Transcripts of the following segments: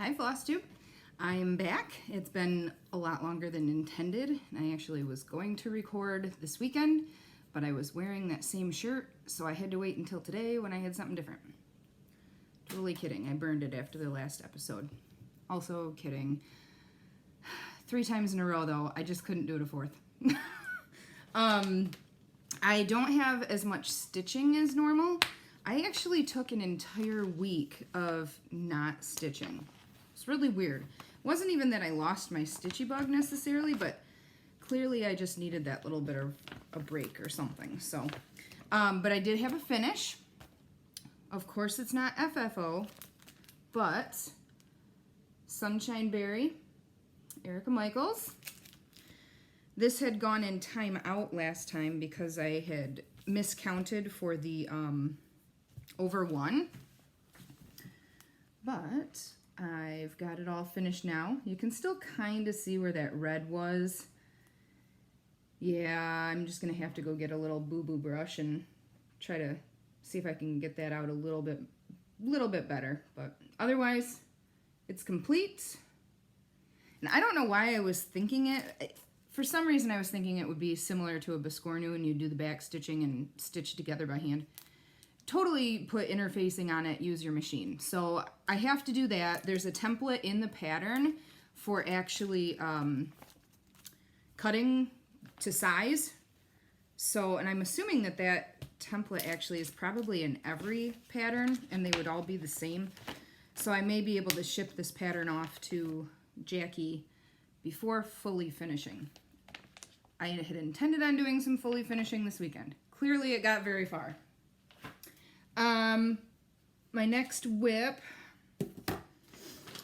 Hi Flosstube, I'm back. It's been a lot longer than intended. I actually was going to record this weekend, but I was wearing that same shirt, so I had to wait until today when I had something different. Totally kidding, I burned it after the last episode. Also kidding. 3 times in a row though, I just couldn't do it a fourth. I don't have as much stitching as normal. I actually took an entire week of not stitching. It's really weird. It wasn't even that I lost my stitchy bug necessarily, but clearly I just needed that little bit of a break or something. So, but I did have a finish. Of course it's not FFO, but Sunshine Berry, Erica Michaels. This had gone in timeout last time because I had miscounted for the over 1. But I've got it all finished now. You can still kind of see where that red was. Yeah, I'm just going to have to go get a little boo-boo brush and try to see if I can get that out a little bit better. But otherwise, it's complete. And I don't know why I was thinking it. For some reason, I was thinking it would be similar to a Biscornu and you do the back stitching and stitch together by hand. Totally put interfacing on it, use your machine. So I have to do that. There's a template in the pattern for actually cutting to size. So, and I'm assuming that that template actually is probably in every pattern and they would all be the same. So I may be able to ship this pattern off to Jackie before fully finishing. I had intended on doing some fully finishing this weekend. Clearly it got very far. My next whip,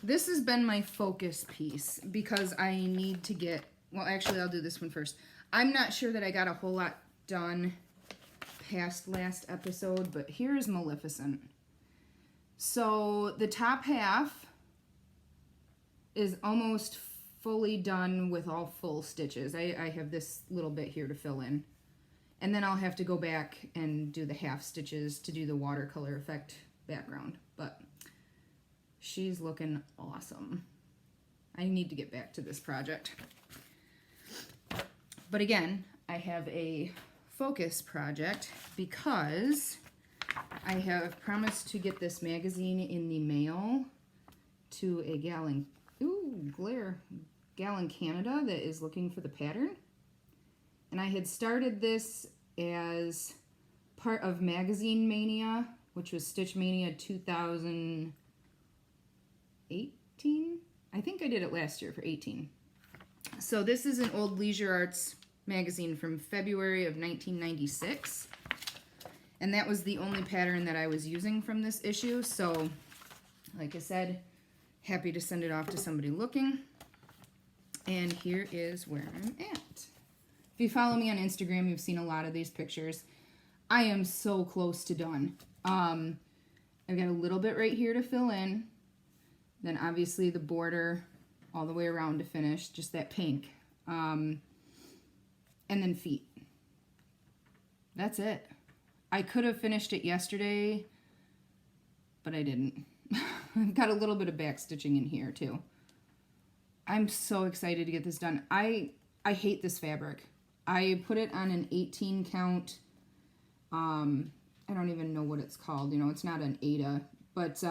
this has been my focus piece because I need to get, well actually I'll do this one first. I'm not sure that I got a whole lot done past last episode, but here's Maleficent. So the top half is almost fully done with all full stitches. I have this little bit here to fill in. And then I'll have to go back and do the half stitches to do the watercolor effect background. But she's looking awesome. I need to get back to this project. But again, I have a focus project because I have promised to get this magazine in the mail to a gal in, gal in Canada that is looking for the pattern. And I had started this as part of Magazine Mania, which was Stitch Mania 2018. I think I did it last year for 18. So this is an old Leisure Arts magazine from February of 1996. And that was the only pattern that I was using from this issue. So, like I said, happy to send it off to somebody looking. And here is where I'm at. If you follow me on Instagram, you've seen a lot of these pictures. I am so close to done. I've got a little bit right here to fill in. Then obviously the border all the way around to finish, just that pink. And then feet. That's it. I could have finished it yesterday, but I didn't. I've got a little bit of back stitching in here too. I'm so excited to get this done. I hate this fabric. I put it on an 18 count, I don't even know what it's called, you know, it's not an Ada, but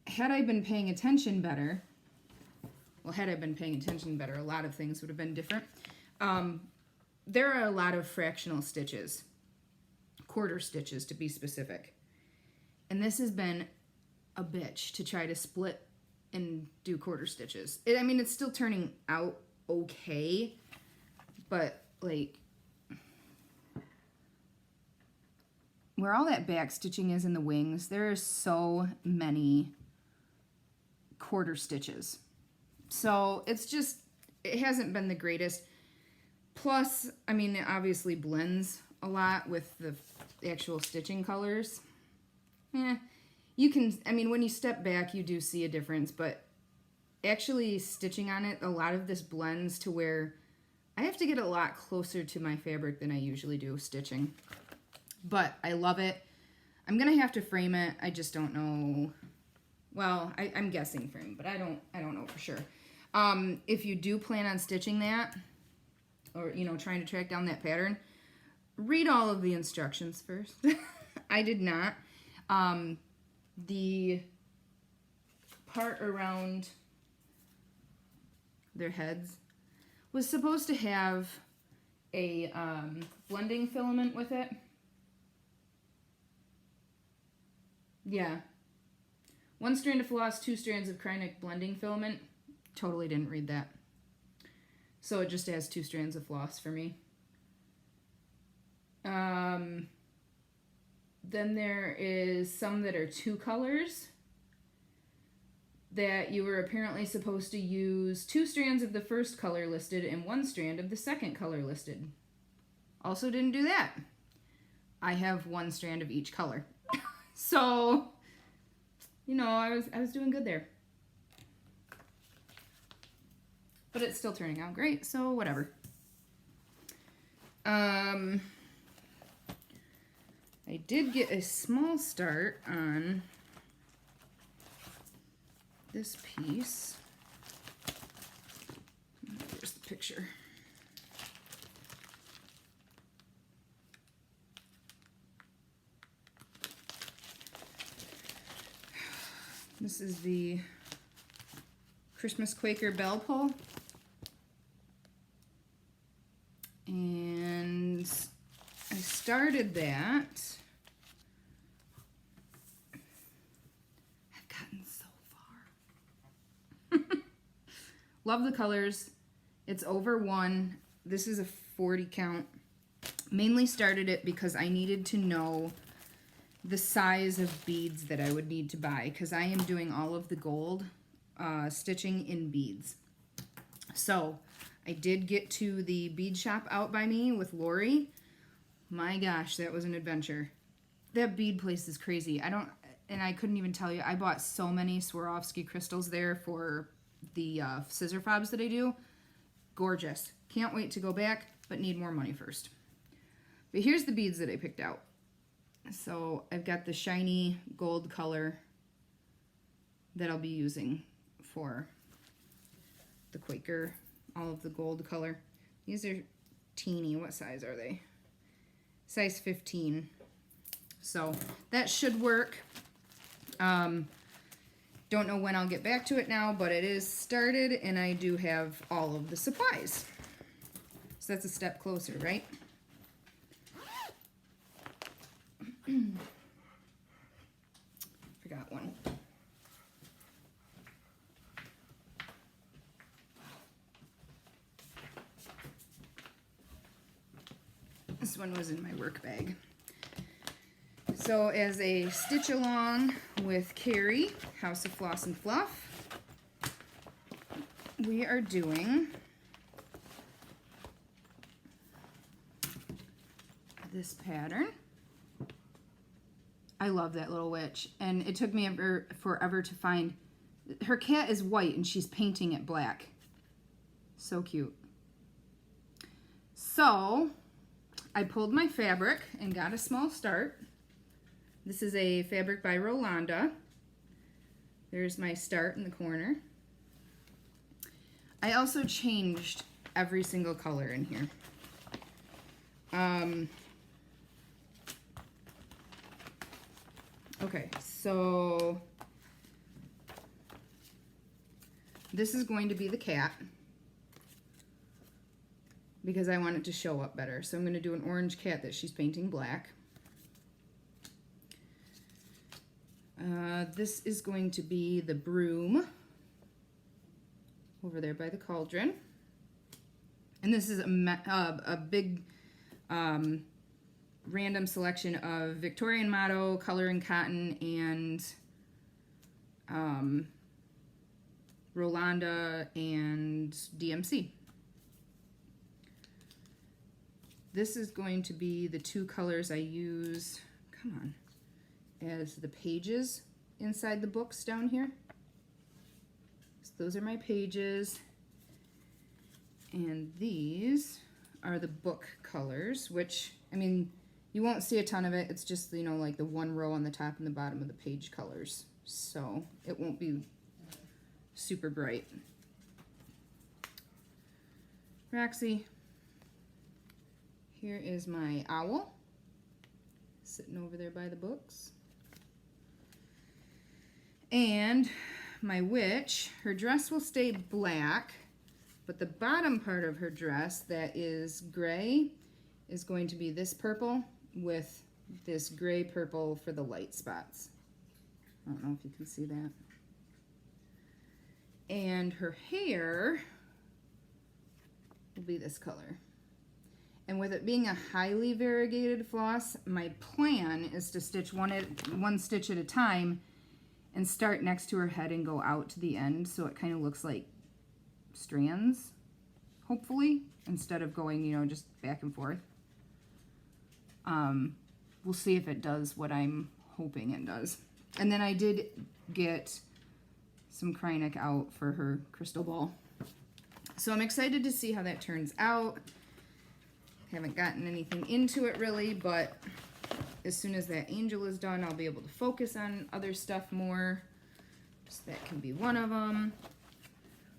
had I been paying attention better, a lot of things would have been different. There are a lot of fractional stitches, quarter stitches to be specific, and this has been a bitch to try to split and do quarter stitches. I mean, it's still turning out okay, but like where all that back stitching is in the wings, there are so many quarter stitches. So it's just, it hasn't been the greatest. Plus, I mean, it obviously blends a lot with the actual stitching colors. You can, I mean, when you step back, you do see a difference, but actually stitching on it, a lot of this blends to where I have to get a lot closer to my fabric than I usually do stitching. But I love it. I'm going to have to frame it. I just don't know Well, I'm guessing frame, but I don't know for sure. If you do plan on stitching that, or, you know, trying to track down that pattern, read all of the instructions first. I did not. The part around their heads was supposed to have a blending filament with it. Yeah. 1 strand of floss, 2 strands of Krynic blending filament. Totally didn't read that. So it just has 2 strands of floss for me. Then there is some that are 2 colors that you were apparently supposed to use 2 strands of the first color listed and 1 strand of the second color listed. Also didn't do that. I have 1 strand of each color. So, you know, I was doing good there. But it's still turning out great, so whatever. I did get a small start on this piece. Here's the picture. This is the Christmas Quaker bell pull. And I started that. I've gotten so far. Love the colors. It's over 1. This is a 40 count. Mainly started it because I needed to know the size of beads that I would need to buy, because I am doing all of the gold stitching in beads. So I did get to the bead shop out by me with Lori. My gosh, that was an adventure. That bead place is crazy. I couldn't even tell you. I bought so many Swarovski crystals there for the scissor fobs that I do. Gorgeous. Can't wait to go back, but need more money first. But here's the beads that I picked out. So I've got the shiny gold color that I'll be using for the Quaker, all of the gold color. These are teeny. What size are they? Size 15. So that should work. Don't know when I'll get back to it now, but it is started and I do have all of the supplies. So that's a step closer, right? Forgot one. This one was in my work bag. So as a stitch along with Carrie, House of Floss and Fluff, we are doing this pattern. I love that little witch, and it took me forever to find. Her cat is white and she's painting it black. So cute. So I pulled my fabric and got a small start. This is a fabric by Rolanda. There's my start in the corner. I also changed every single color in here. Okay, so this is going to be the cat because I want it to show up better. So I'm going to do an orange cat that she's painting black. This is going to be the broom over there by the cauldron. And this is a big random selection of Victorian Motto, Color and Cotton, and Rolanda and DMC. This is going to be the 2 colors I use, come on, as the pages inside the books down here. So those are my pages. And these are the book colors, which, I mean, you won't see a ton of it. It's just, you know, like the 1 row on the top and the bottom of the page colors. so it won't be super bright. Roxy, here is my owl sitting over there by the books. And my witch, her dress will stay black, but the bottom part of her dress that is gray is going to be this purple with this gray purple for the light spots. I don't know if you can see that. And her hair will be this color. And with it being a highly variegated floss, my plan is to stitch one stitch at a time and start next to her head and go out to the end, so it kind of looks like strands, hopefully, instead of going, you know, just back and forth. We'll see if it does what I'm hoping it does. And then I did get some Krynic out for her crystal ball. So I'm excited to see how that turns out. Haven't gotten anything into it really, but as soon as that angel is done, I'll be able to focus on other stuff more. So that can be one of them.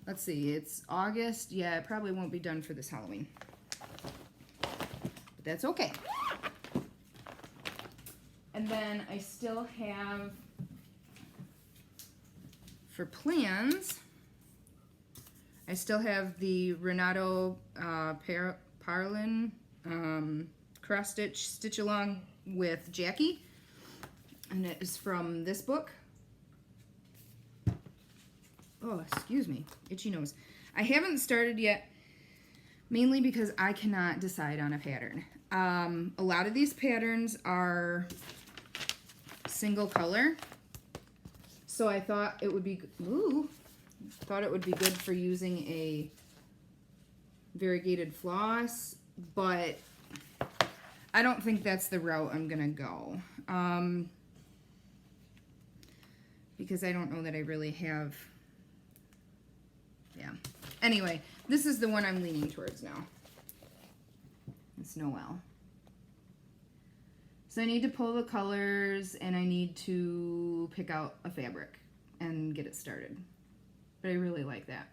Let's see, it's August. Yeah, it probably won't be done for this Halloween. But that's okay. And then I still have, for plans, I still have the Renato Parlin cross stitch stitch along with Jackie, and it is from this book. Oh, excuse me, itchy nose. I haven't started yet, mainly because I cannot decide on a pattern. A lot of these patterns are single color, so I thought it would be good for using a variegated floss, but I don't think that's the route I'm gonna go, because I don't know that I really have, yeah. Anyway, this is the one I'm leaning towards now. It's Noel. So I need to pull the colors, and I need to pick out a fabric and get it started. But I really like that.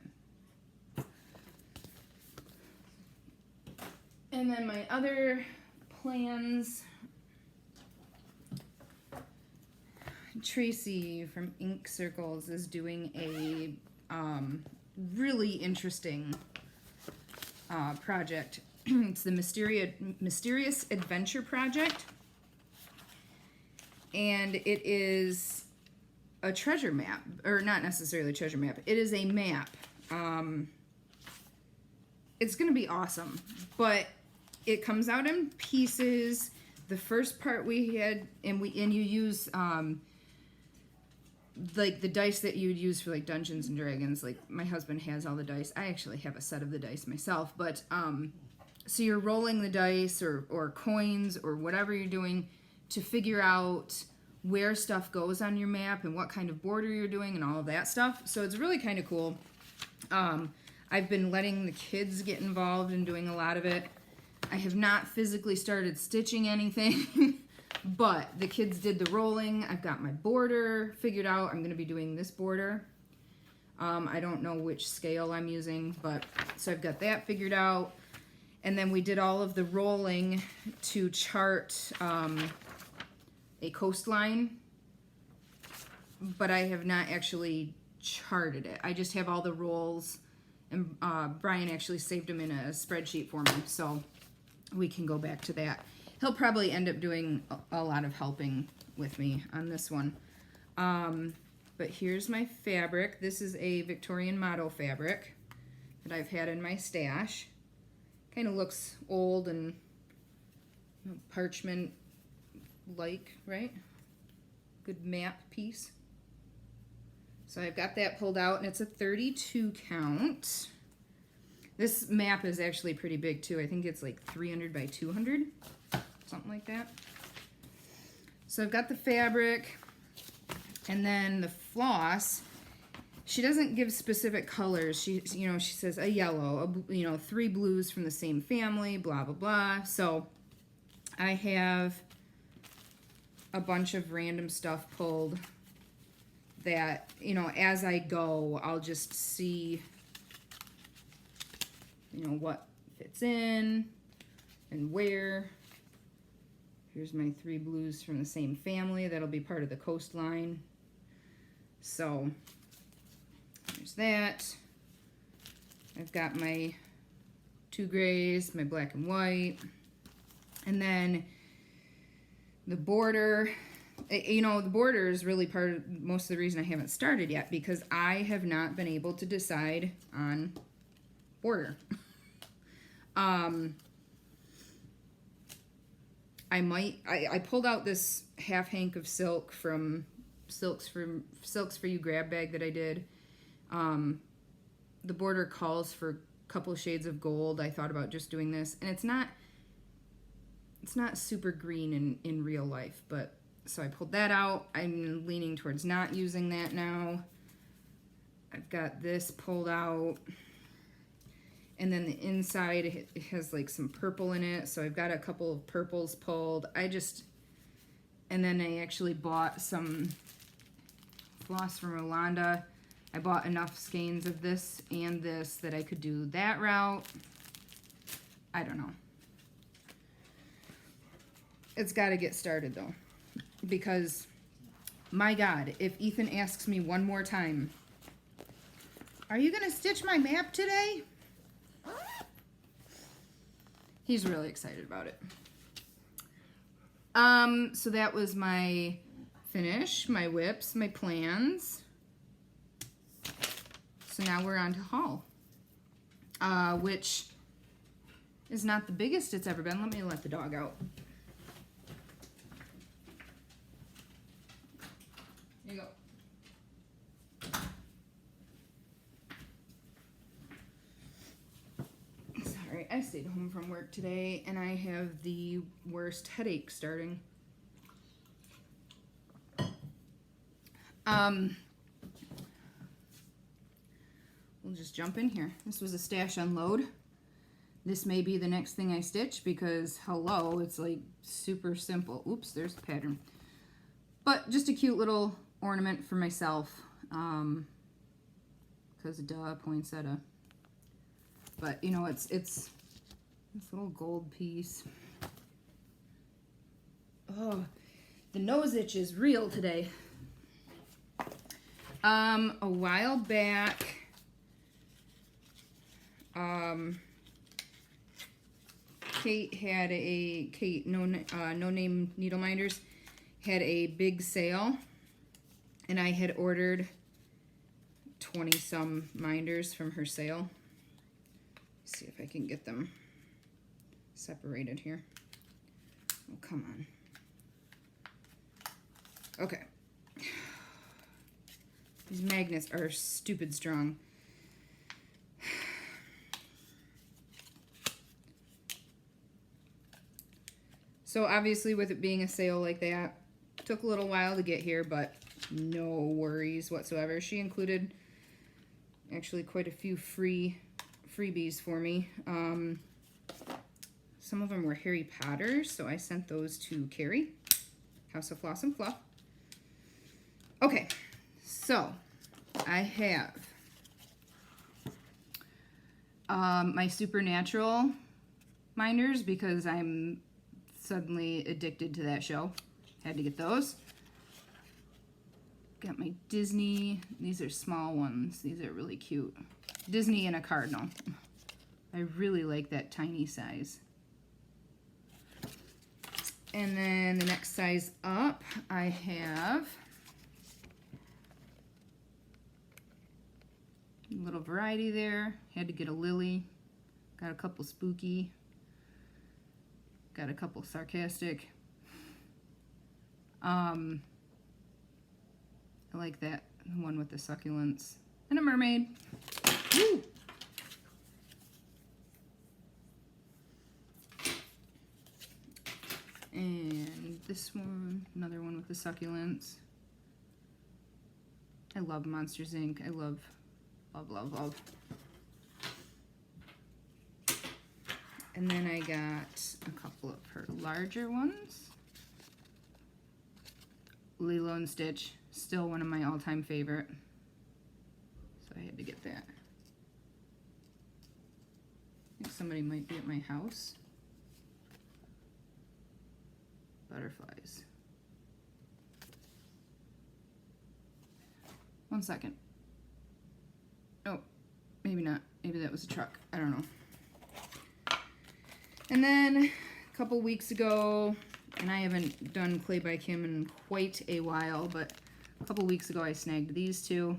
And then my other plans, Tracy from Ink Circles is doing a really interesting project. It's the Mysterious Adventure Project, and it is a treasure map, or not necessarily a treasure map. It is a map. It's gonna be awesome, but it comes out in pieces. The first part we had, and you use like the dice that you would use for like Dungeons and Dragons. Like my husband has all the dice. I actually have a set of the dice myself, but so you're rolling the dice or coins or whatever you're doing to figure out where stuff goes on your map and what kind of border you're doing and all of that stuff. So it's really kind of cool. I've been letting the kids get involved in doing a lot of it. I have not physically started stitching anything, but the kids did the rolling. I've got my border figured out. I'm going to be doing this border. I don't know which scale I'm using, but so I've got that figured out. And then we did all of the rolling to chart a coastline, but I have not actually charted it. I just have all the rolls, and Brian actually saved them in a spreadsheet for me, so we can go back to that. He'll probably end up doing a lot of helping with me on this one. But here's my fabric. This is a Victorian motto fabric that I've had in my stash. Kind of looks old and parchment-like, right? Good map piece. So I've got that pulled out, and it's a 32 count. This map is actually pretty big too. I think it's like 300 by 200, something like that. So I've got the fabric, and then the floss. She doesn't give specific colors. She says a yellow, 3 blues from the same family, blah, blah, blah. So I have a bunch of random stuff pulled. that, you know, as I go, I'll just see, you know, what fits in and where. Here's my 3 blues from the same family. That'll be part of the coastline. So there's that. I've got my 2 grays, my black and white. And then the border, you know, the border is really part of most of the reason I haven't started yet, because I have not been able to decide on border. I pulled out this half hank of silk from Silks for You grab bag that I did. The border calls for a couple shades of gold. I thought about just doing this, and it's not super green in real life, but so I pulled that out. I'm leaning towards not using that now. I've got this pulled out, and then the inside it has like some purple in it, so I've got a couple of purples pulled. And then I actually bought some floss from Rolanda. I bought enough skeins of this and this that I could do that route. I don't know. It's got to get started though, because my God, if Ethan asks me one more time, are you going to stitch my map today? He's really excited about it. So that was my finish, my whips, my plans. So now we're on to haul, which is not the biggest it's ever been. Let me let the dog out. Here you go. Sorry, I stayed home from work today and I have the worst headache starting. We'll just jump in here. This was a stash unload. This may be the next thing I stitch because, hello, it's like super simple. Oops, there's the pattern. But just a cute little ornament for myself. Because duh, poinsettia. But, you know, it's this little gold piece. Oh, the nose itch is real today. A while back, Kate, No Name Needle Minders, had a big sale, and I had ordered 20 some minders from her sale. Let's see if I can get them separated here. Oh, come on. Okay. These magnets are stupid strong. So obviously with it being a sale like that, it took a little while to get here, but no worries whatsoever. She included actually quite a few freebies for me. Some of them were Harry Potters, so I sent those to Carrie, House of Floss and Fluff. Okay, so I have my Supernatural minders because I'm suddenly addicted to that show. Had to get those. Got my Disney. These are small ones. These are really cute. Disney and a cardinal. I really like that tiny size. And then the next size up, I have a little variety there. Had to get a lily. Got a couple spooky. Got a couple sarcastic. I like that one with the succulents. And a mermaid. Woo! And this one, another one with the succulents. I love Monsters Inc. I love, love, love, love. And then I got a couple of her larger ones. Lilo and Stitch. Still one of my all-time favorite. So I had to get that. I think somebody might be at my house. Butterflies. One second. Oh, maybe not. Maybe that was a truck. I don't know. And then a couple weeks ago, and I haven't done Clay by Kim in quite a while, but a couple weeks ago I snagged these two.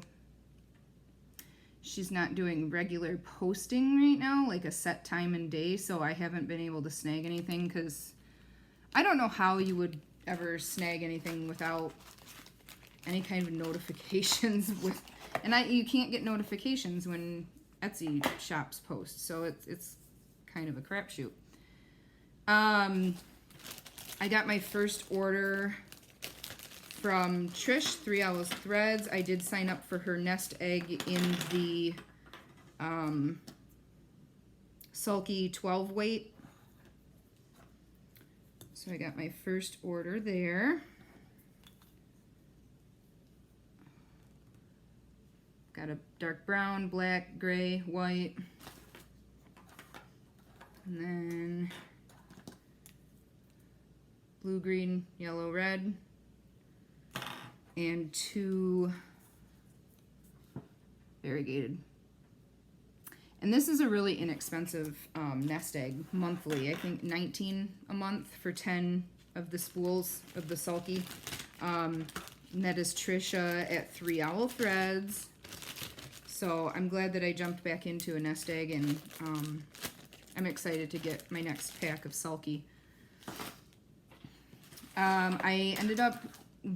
She's not doing regular posting right now, like a set time and day, so I haven't been able to snag anything because I don't know how you would ever snag anything without any kind of notifications with, and you can't get notifications when Etsy shops post, so it's kind of a crapshoot. I got my first order from Trish, 3 Owls Threads. I did sign up for her nest egg in the Sulky 12 weight. So I got my first order there. Got a dark brown, black, gray, white. And then blue, green, yellow, red. And 2 variegated. And this is a really inexpensive nest egg monthly. I think $19 a month for 10 of the spools of the Sulky. And that is Trisha at 3 Owl Threads. So I'm glad that I jumped back into a nest egg, and I'm excited to get my next pack of Sulky. I ended up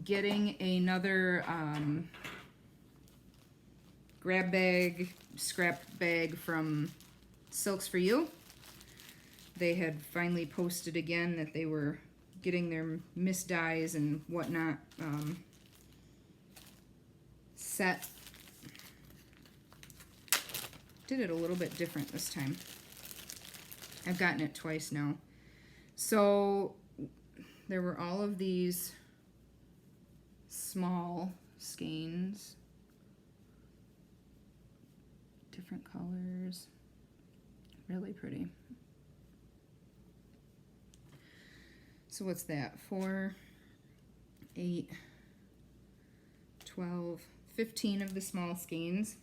getting another grab bag, scrap bag from Silks For You. They had finally posted again that they were getting their mist dyes and whatnot set. Did it a little bit different this time. I've gotten it twice now. So there were all of these small skeins, different colors, really pretty. So what's that? 4, 8, 12, 15 of the small skeins.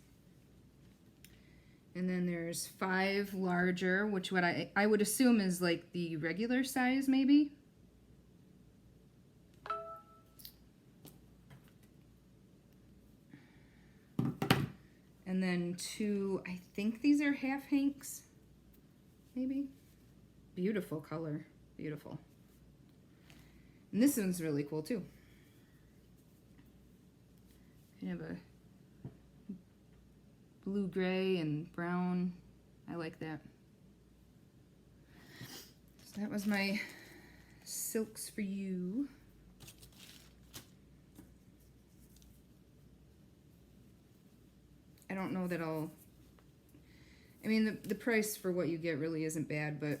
And then there's 5 larger, which what I would assume is like the regular size maybe. And then 2, I think these are half hanks, maybe. Beautiful color, beautiful. And this one's really cool too. Kind of a blue, gray, and brown. I like that. So that was my Silks For You. I don't know that I mean, the price for what you get really isn't bad, but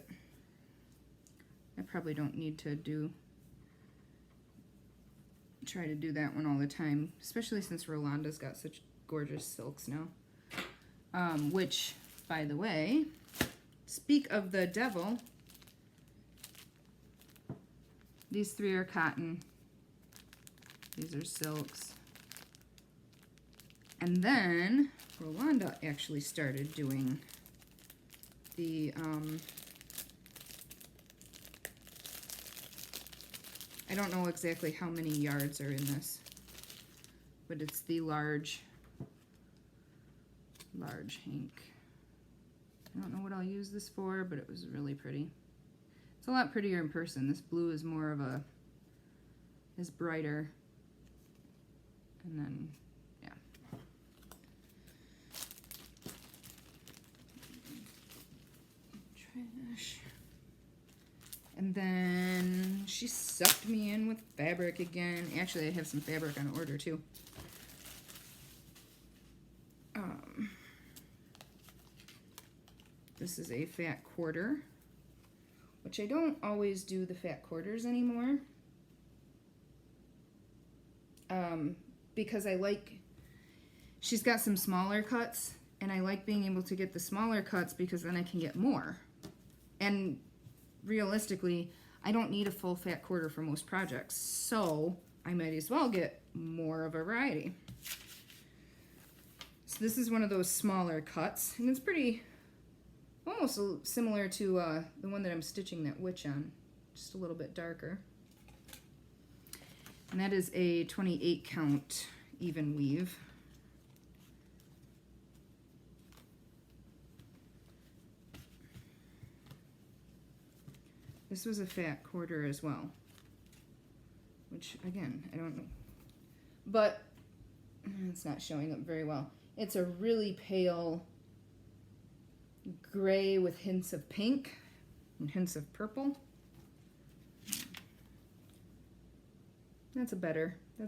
I probably don't need to try to do that one all the time, especially since Rolanda's got such gorgeous silks now. Which, by the way, speak of the devil, these 3 are cotton, these are silks, and then Rolanda actually started doing the I don't know exactly how many yards are in this, but it's the large hank. I don't know what I'll use this for, but it was really pretty. It's a lot prettier in person. This blue is more of is brighter. And then, yeah. Trash. And then she sucked me in with fabric again. Actually, I have some fabric on order too. This is a fat quarter, which I don't always do the fat quarters anymore. because I like, she's got some smaller cuts, and I like being able to get the smaller cuts because then I can get more. And realistically, I don't need a full fat quarter for most projects, so I might as well get more of a variety. So this is one of those smaller cuts, and it's pretty, almost similar to the one that I'm stitching that witch on, just a little bit darker. And that is a 28 count even weave. This was a fat quarter as well, which again, I don't know, but it's not showing up very well. It's a really pale gray with hints of pink and hints of purple. That's better. So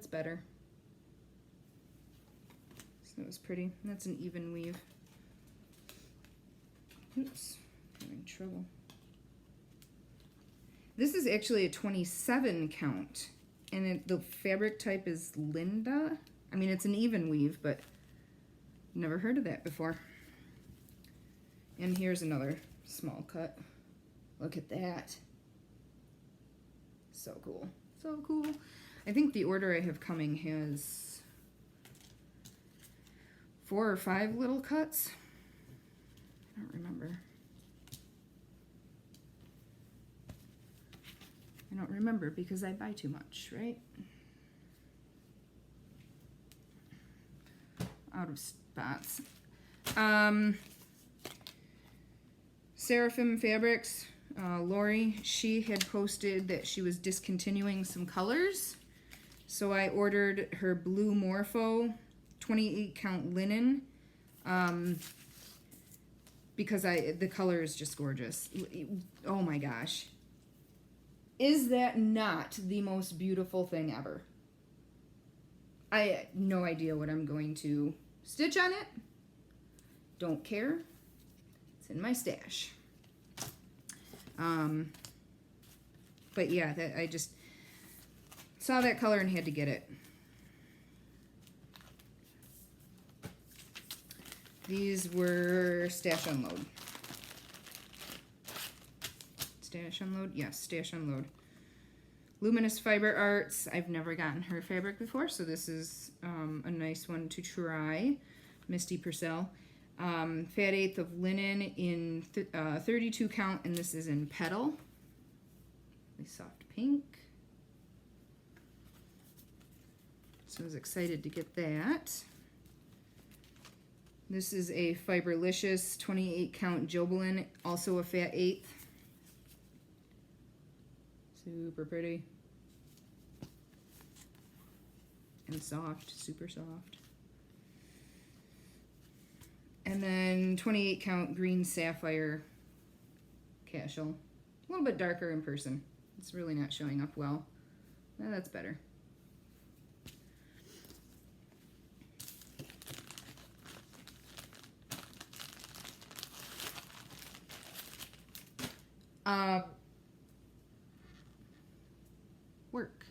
that was pretty. That's an even weave. Oops, having trouble. This is actually a 27 count, and the fabric type is Linda. I mean, it's an even weave, but never heard of that before. And here's another small cut. Look at that. So cool. So cool. I think the order I have coming has 4 or 5 little cuts. I don't remember. I don't remember because I buy too much, right? Out of spots. Seraphim Fabrics, Lori, she had posted that she was discontinuing some colors. So I ordered her blue Morpho 28 count linen because the color is just gorgeous. Oh my gosh. Is that not the most beautiful thing ever? I have no idea what I'm going to stitch on it. Don't care. It's in my stash. But yeah, I just saw that color and had to get it. These were Stash Unload. Stash Unload? Yes, Stash Unload. Luminous Fiber Arts. I've never gotten her fabric before, so this is a nice one to try. Misty Purcell. Fat eighth of linen in 32 count, and this is in Petal. Really soft pink. So I was excited to get that. This is a Fiberlicious 28 count Jobelin, also a fat eighth. Super pretty. And soft, super soft. And then 28 count Green Sapphire Cashel. A little bit darker in person. It's really not showing up well. No, that's better. Work.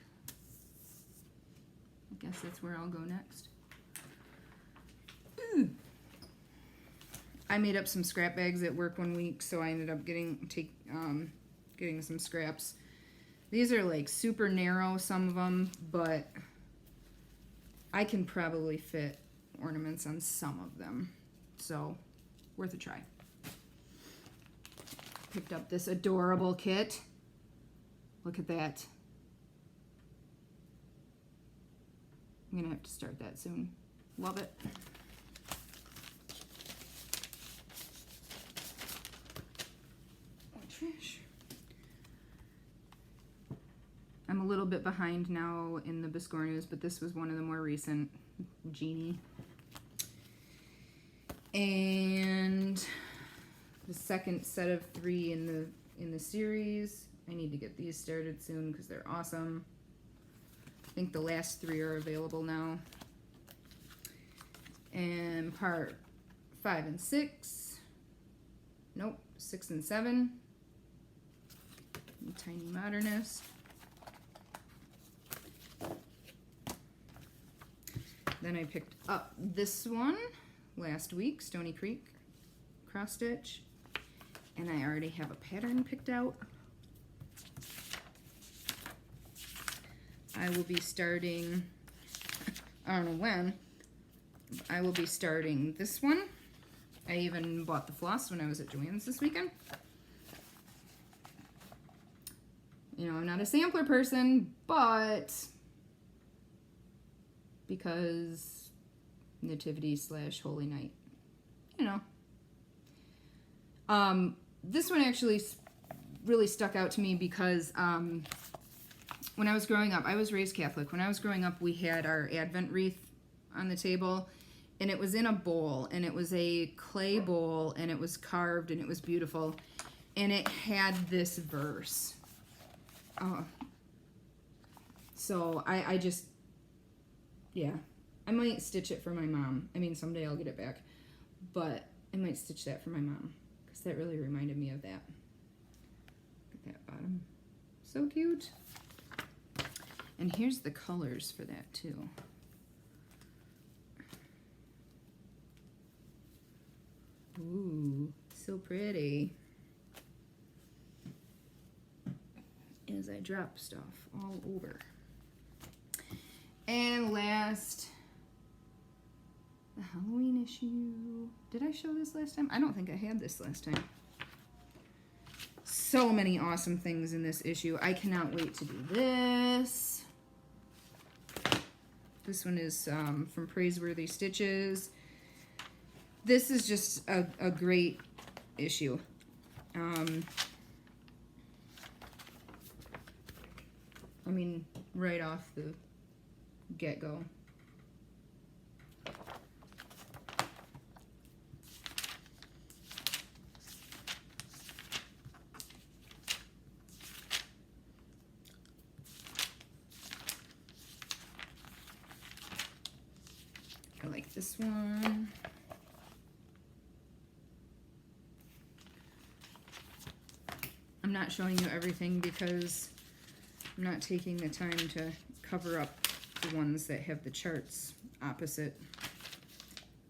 I guess that's where I'll go next. I made up some scrap bags at work one week, so I ended up getting some scraps. These are like super narrow, some of them, but I can probably fit ornaments on some of them, so worth a try. Picked up this adorable kit. Look at that. I'm gonna have to start that soon. Love it. More trash. I'm a little bit behind now in the Biscornus, but this was one of the more recent. Genie. And the second set of 3 in the series. I need to get these started soon because they're awesome. I think the last 3 are available now. And part 5 and 6. Nope, 6 and 7. Tiny Modernist. Then I picked up this one last week, Stony Creek cross stitch. And I already have a pattern picked out. I will be starting, I don't know when, I will be starting this one. I even bought the floss when I was at Joann's this weekend. You know, I'm not a sampler person, but because Nativity / Holy Night, you know. This one actually really stuck out to me because when I was growing up, I was raised Catholic. When I was growing up, we had our Advent wreath on the table, and it was in a bowl, and it was a clay bowl, and it was carved, and it was beautiful, and it had this verse. So I just, yeah, I might stitch it for my mom. I mean, someday I'll get it back, but I might stitch that for my mom because that really reminded me of that. Look at that bottom. So cute. And here's the colors for that too. Ooh, so pretty. As I drop stuff all over. And last, the Halloween issue. Did I show this last time? I don't think I had this last time. So many awesome things in this issue. I cannot wait to do this. This one is from Praiseworthy Stitches. This is just a great issue. I mean, right off the get-go. I like this one. I'm not showing you everything because I'm not taking the time to cover up the ones that have the charts opposite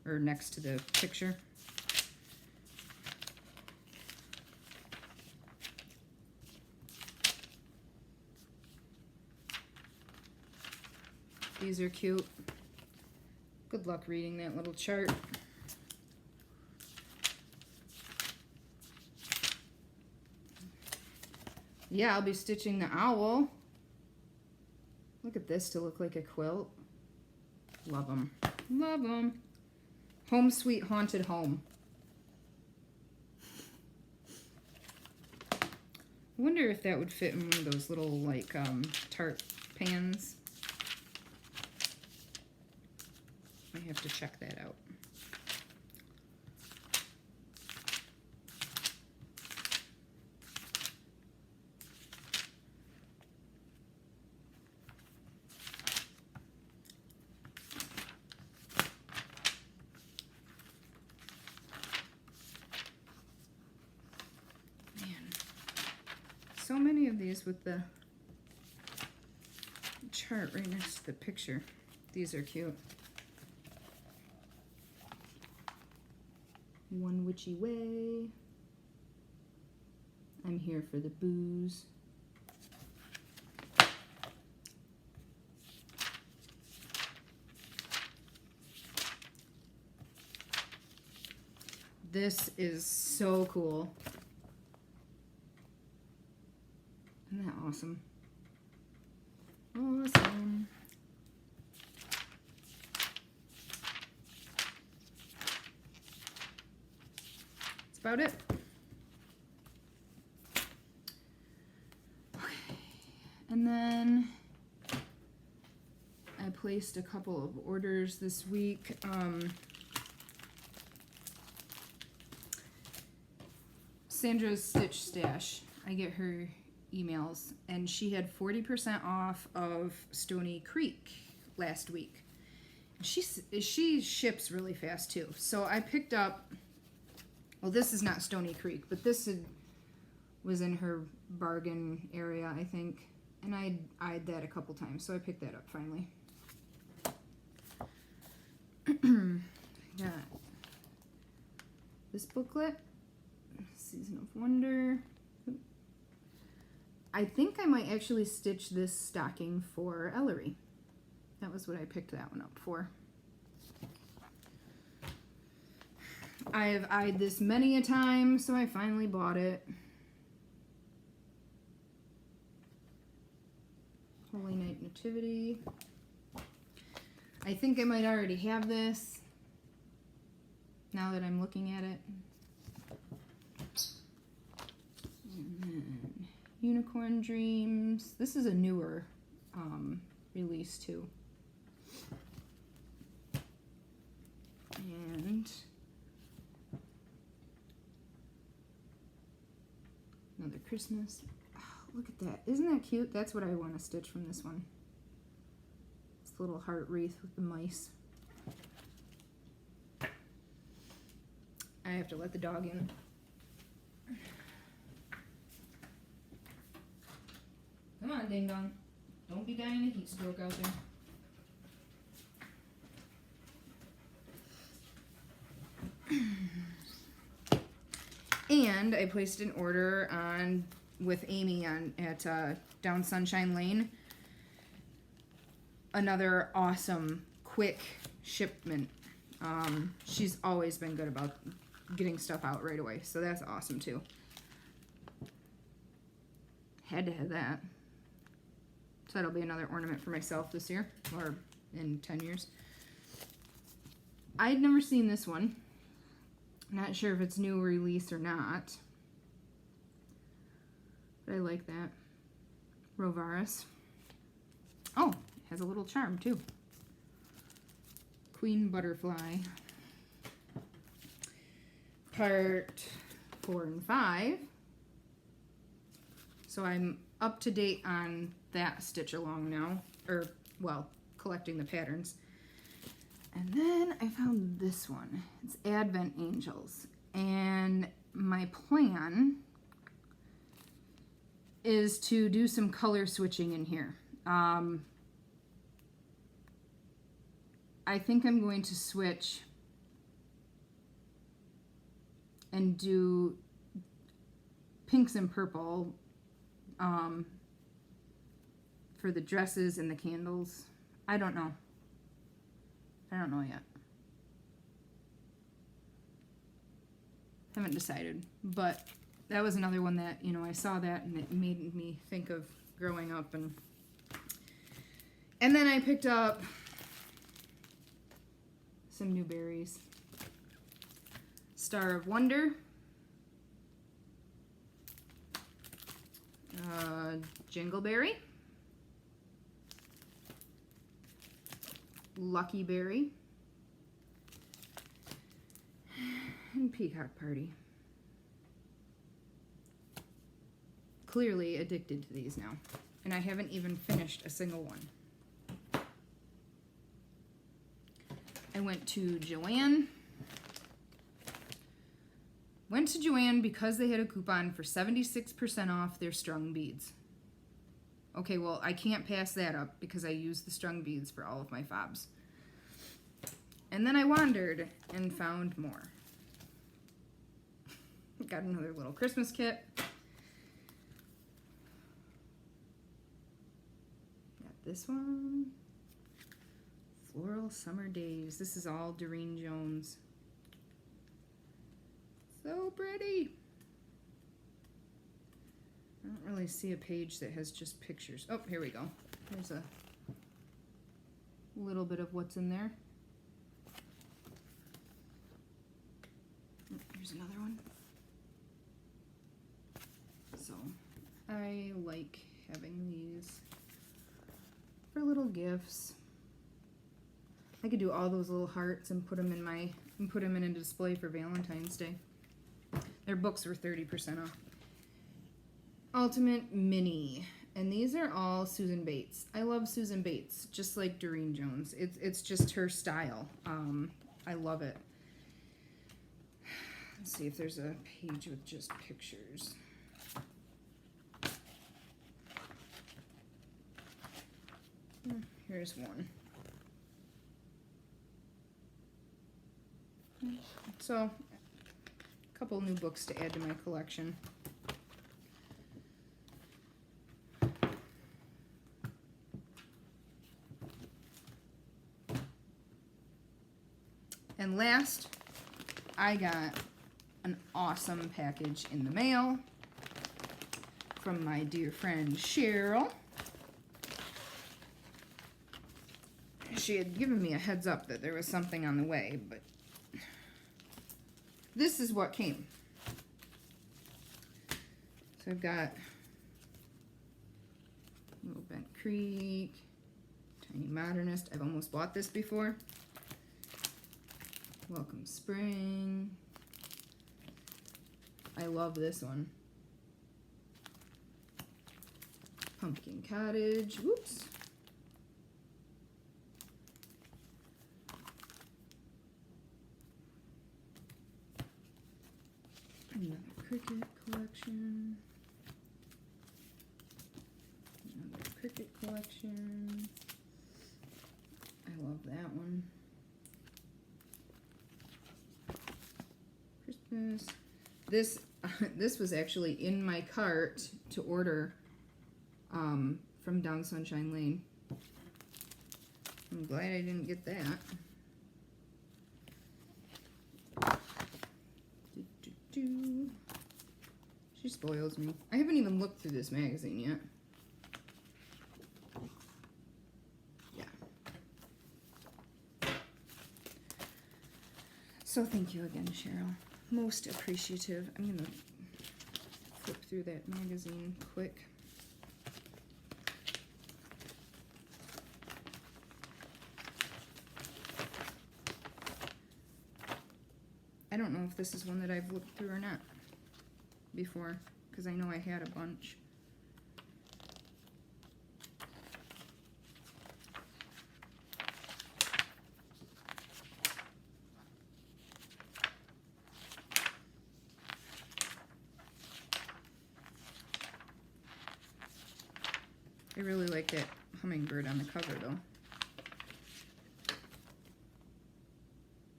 or next to the picture. These are cute. Good luck reading that little chart. Yeah, I'll be stitching the owl. Look at this to look like a quilt. Love them. Love them. Home Sweet Haunted Home. I wonder if that would fit in one of those little, like, tart pans. I have to check that out. So many of these with the chart right next to the picture. These are cute. One Witchy Way. I'm here for the booze. This is so cool. Isn't that awesome? Awesome. That's about it. Okay. And then I placed a couple of orders this week. Sandra's Stitch Stash. I get her emails, and she had 40% off of Stony Creek last week. She ships really fast too. So I picked up, well, this is not Stony Creek, but this was in her bargain area, I think, and I eyed that a couple times, so I picked that up finally. Got this booklet, Season of Wonder. I think I might actually stitch this stocking for Ellery. That was what I picked that one up for. I have eyed this many a time, so I finally bought it. Holy Night Nativity. I think I might already have this now that I'm looking at it. And then Unicorn Dreams. This is a newer release too. And another Christmas. Oh, look at that. Isn't that cute? That's what I want to stitch from this one. This little heart wreath with the mice. I have to let the dog in. Come on, ding dong. Don't be dying of heat stroke out there. And I placed an order with Amy at Down Sunshine Lane. Another awesome quick shipment. She's always been good about getting stuff out right away, so that's awesome too. Had to have that. So that'll be another ornament for myself this year, or in 10 years. I'd never seen this one. Not sure if it's new release or not. But I like that. Rovaris. Oh, it has a little charm too. Queen Butterfly. Part 4 and 5. So I'm up to date on that stitch along now. Or, well, collecting the patterns. And then I found this one. It's Advent Angels. And my plan is to do some color switching in here. I think I'm going to switch and do pinks and purple for the dresses and the candles. I don't know. I don't know yet. Haven't decided, but that was another one that, you know, I saw that and it made me think of growing up, and then I picked up some new berries. Star of Wonder, Jingleberry, Lucky Berry, and Peacock Party. Clearly addicted to these now, and I haven't even finished a single one. I went to Joann. Went to Joann because they had a coupon for 76% off their strung beads. Okay, well, I can't pass that up because I use the strung beads for all of my fobs. And then I wandered and found more. Got another little Christmas kit. Got this one. Floral Summer Days. This is all Doreen Jones. So pretty. I don't really see a page that has just pictures. Oh, here we go. There's a little bit of what's in there. Here's another one. So, I like having these for little gifts. I could do all those little hearts and put them in a display for Valentine's Day. Their books were 30% off. Ultimate Mini. And these are all Susan Bates. I love Susan Bates, just like Doreen Jones. It's just her style. I love it. Let's see if there's a page with just pictures. Here's one. So, a couple new books to add to my collection. And last, I got an awesome package in the mail from my dear friend Cheryl. She had given me a heads up that there was something on the way, but this is what came. So I've got Little Bent Creek, Tiny Modernist. I've almost bought this before. Welcome Spring. I love this one. Pumpkin Cottage. Whoops. Another Cricket collection. Another Cricket collection. I love that one. Christmas. This was actually in my cart to order from Down Sunshine Lane. I'm glad I didn't get that. She spoils me. I haven't even looked through this magazine yet. Yeah. So thank you again, Cheryl. Most appreciative. I'm gonna flip through that magazine quick. I don't know if this is one that I've looked through or not before, because I know I had a bunch. I really like that hummingbird on the cover, though.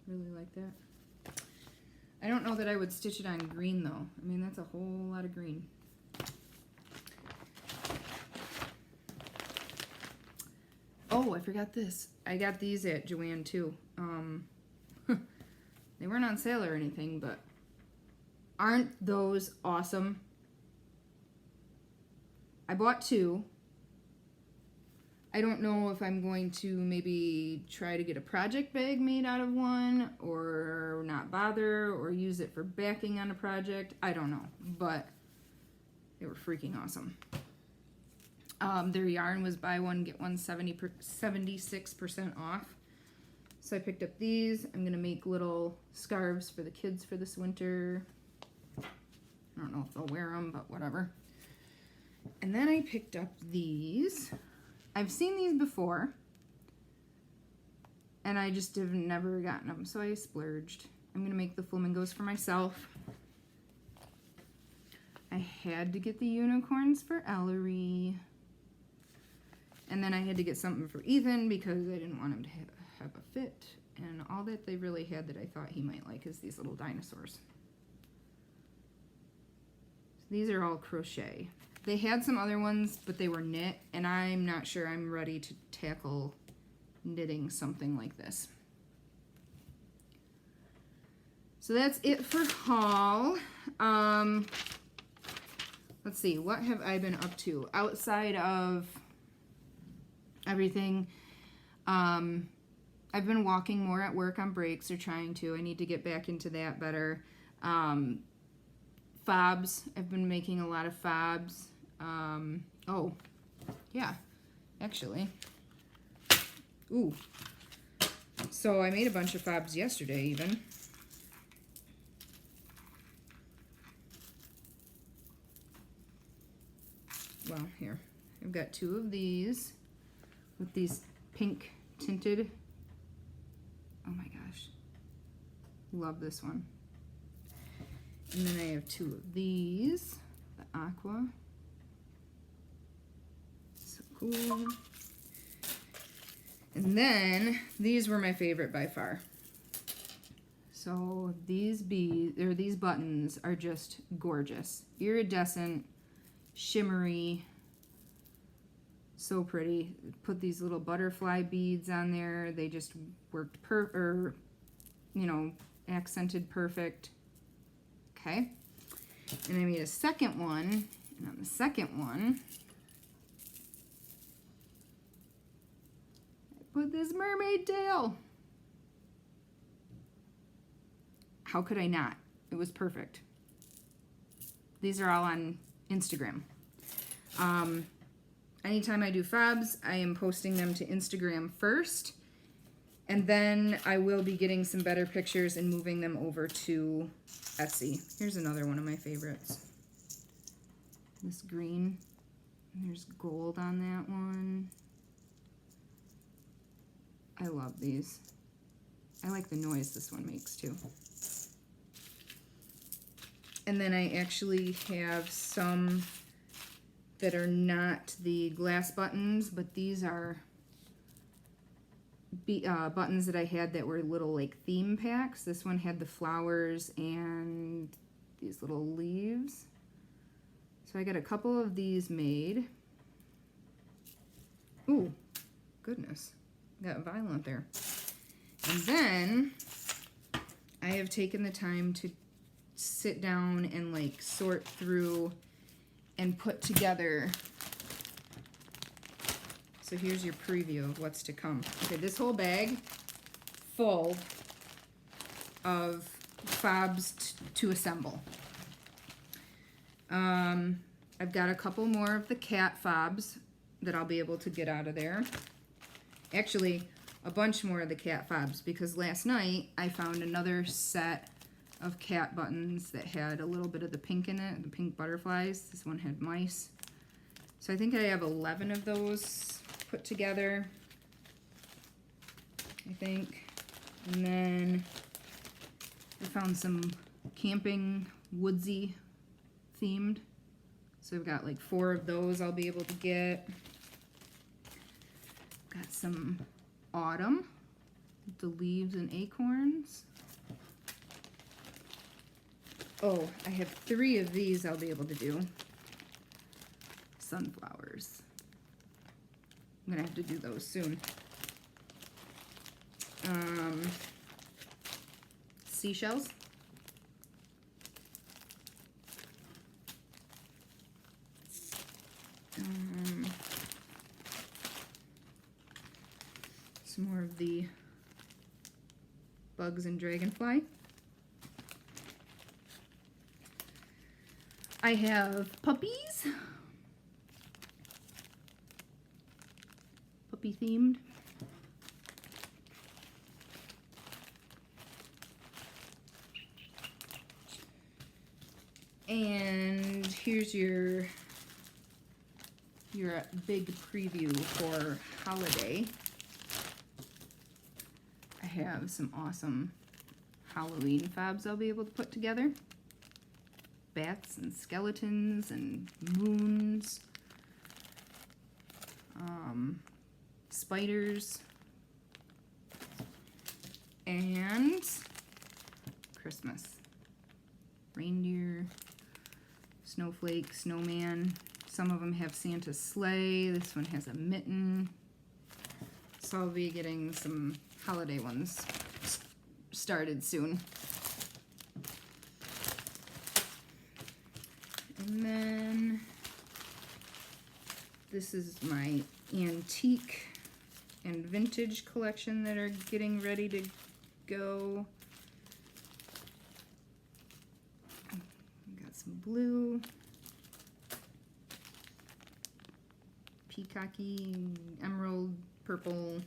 Really like that. I don't know that I would stitch it on green, though. I mean, that's a whole lot of green. Oh, I forgot this. I got these at Joann, too. They weren't on sale or anything, but aren't those awesome? I bought two. I don't know if I'm going to maybe try to get a project bag made out of one, or not bother, or use it for backing on a project. I don't know, but they were freaking awesome. Their yarn was buy one, get one 76% off. So I picked up these. I'm going to make little scarves for the kids for this winter. I don't know if they'll wear them, but whatever. And then I picked up these. I've seen these before, and I just have never gotten them, so I splurged. I'm going to make the flamingos for myself. I had to get the unicorns for Ellery. And then I had to get something for Ethan because I didn't want him to have a fit. And all that they really had that I thought he might like is these little dinosaurs. So these are all crochet. They had some other ones, but they were knit, and I'm not sure I'm ready to tackle knitting something like this. So that's it for haul. Let's see, what have I been up to outside of everything? I've been walking more at work on breaks, or trying to. I need to get back into that better. Fobs. I've been making a lot of fobs. Oh, yeah, actually. Ooh. So I made a bunch of fobs yesterday, even. Well, here. I've got two of these with these pink tinted. Oh my gosh. Love this one. And then I have two of these. The aqua. So cool. And then these were my favorite by far. So these these buttons are just gorgeous. Iridescent, shimmery, so pretty. Put these little butterfly beads on there. They just worked accented perfect. Okay. And I made a second one, and on the second one, I put this mermaid tail. How could I not? It was perfect. These are all on Instagram. Anytime I do fobs, I am posting them to Instagram first, and then I will be getting some better pictures and moving them over to Etsy. Here's another one of my favorites. This green. There's gold on that one. I love these. I like the noise this one makes too. And then I actually have some that are not the glass buttons, but these are buttons that I had that were little like theme packs. This one had the flowers and these little leaves. So I got a couple of these made. Ooh, goodness, got violent there. And then I have taken the time to sit down and like sort through and put together. So here's your preview of what's to come. Okay, this whole bag full of fobs to assemble. I've got a couple more of the cat fobs that I'll be able to get out of there. Actually, a bunch more of the cat fobs, because last night I found another set of cat buttons that had a little bit of the pink in it, the pink butterflies. This one had mice. So I think I have 11 of those put together, I think. And then I found some camping, woodsy themed. So I've got like 4 of those I'll be able to get. Got some autumn, with the leaves and acorns. Oh, I have 3 of these I'll be able to do. Sunflowers. I'm gonna have to do those soon. Seashells. Some more of the bugs and dragonfly. I have puppies. Puppy themed. And here's your big preview for holiday. I have some awesome Halloween fobs I'll be able to put together. Bats and skeletons and moons. Spiders. And Christmas. Reindeer, snowflake, snowman. Some of them have Santa's sleigh. This one has a mitten. So I'll be getting some holiday ones started soon. And then this is my antique and vintage collection that are getting ready to go. Got some blue, peacocky, emerald, purple.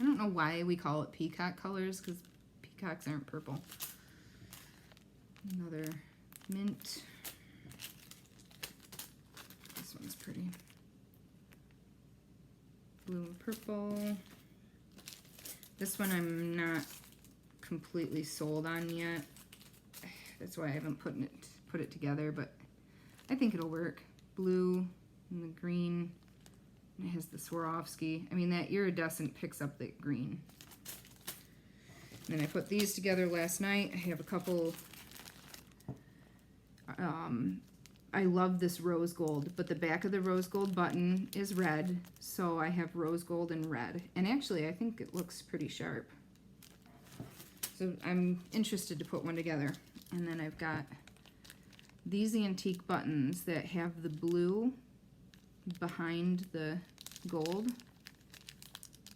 I don't know why we call it peacock colors, because peacocks aren't purple. Another mint. This one's pretty. Blue and purple. This one I'm not completely sold on yet. That's why I haven't put it together, but I think it'll work. Blue and the green. And it has the Swarovski. I mean, that iridescent picks up the green. And I put these together last night. I have a couple, I love this rose gold, but the back of the rose gold button is red, so I have rose gold and red. And actually, I think it looks pretty sharp. So I'm interested to put one together. And then I've got these antique buttons that have the blue behind the gold.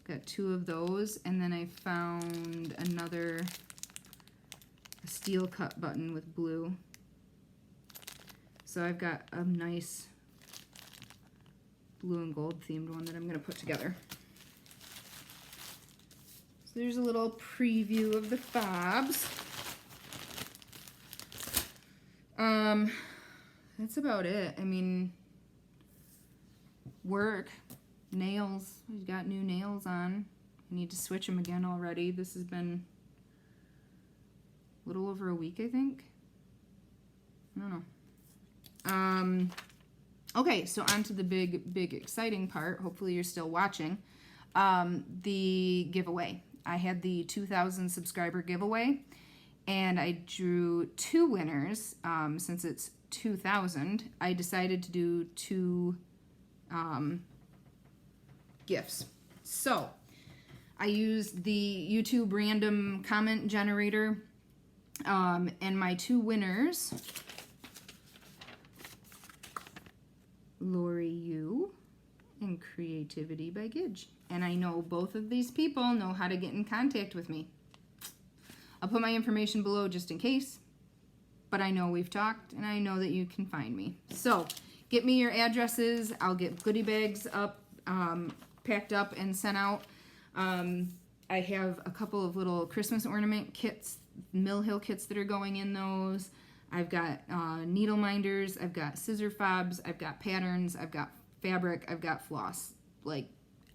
Got 2 of those, and then I found another steel cut button with blue. So I've got a nice blue and gold themed one that I'm going to put together. So there's a little preview of the fobs. That's about it. I mean, work, nails. We've got new nails on. I need to switch them again already. This has been a little over a week, I think. I don't know. Okay, so on to the big exciting part. Hopefully you're still watching. The giveaway. I had the 2,000 subscriber giveaway, and I drew 2 winners. Since it's 2,000, I decided to do 2 gifts. So I used the YouTube random comment generator, and my 2 winners, Lori Yu and Creativity by Gidge. And I know both of these people know how to get in contact with me. I'll put my information below just in case, but I know we've talked and I know that you can find me. So get me your addresses. I'll get goodie bags up, packed up and sent out. I have a couple of little Christmas ornament kits, Mill Hill kits that are going in those. I've got needle minders, I've got scissor fobs, I've got patterns, I've got fabric, I've got floss, like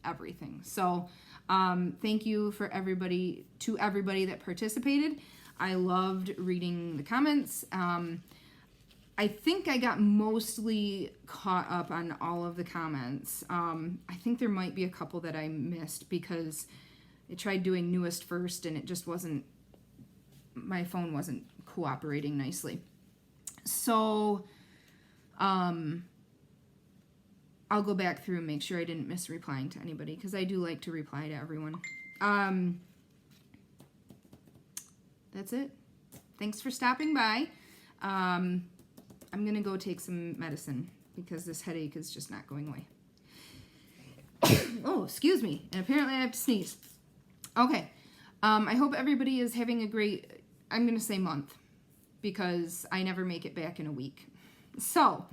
everything. So thank you for everybody that participated. I loved reading the comments. I think I got mostly caught up on all of the comments. I think there might be a couple that I missed because I tried doing newest first and it just wasn't, my phone wasn't cooperating nicely. So I'll go back through and make sure I didn't miss replying to anybody because I do like to reply to everyone. That's it. Thanks for stopping by. I'm going to go take some medicine because this headache is just not going away. Oh, excuse me. And apparently I have to sneeze. Okay. I hope everybody is having a great, I'm going to say month, because I never make it back in a week. So,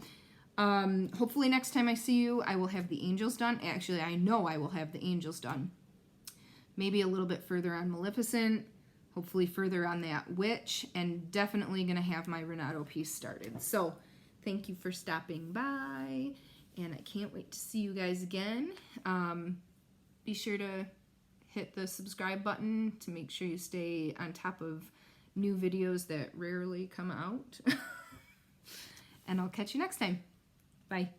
hopefully next time I see you, I will have the angels done. Actually, I know I will have the angels done. Maybe a little bit further on Maleficent, hopefully further on that witch, and definitely going to have my Renato piece started. So, thank you for stopping by, and I can't wait to see you guys again. Be sure to hit the subscribe button to make sure you stay on top of new videos that rarely come out. And I'll catch you next time. Bye.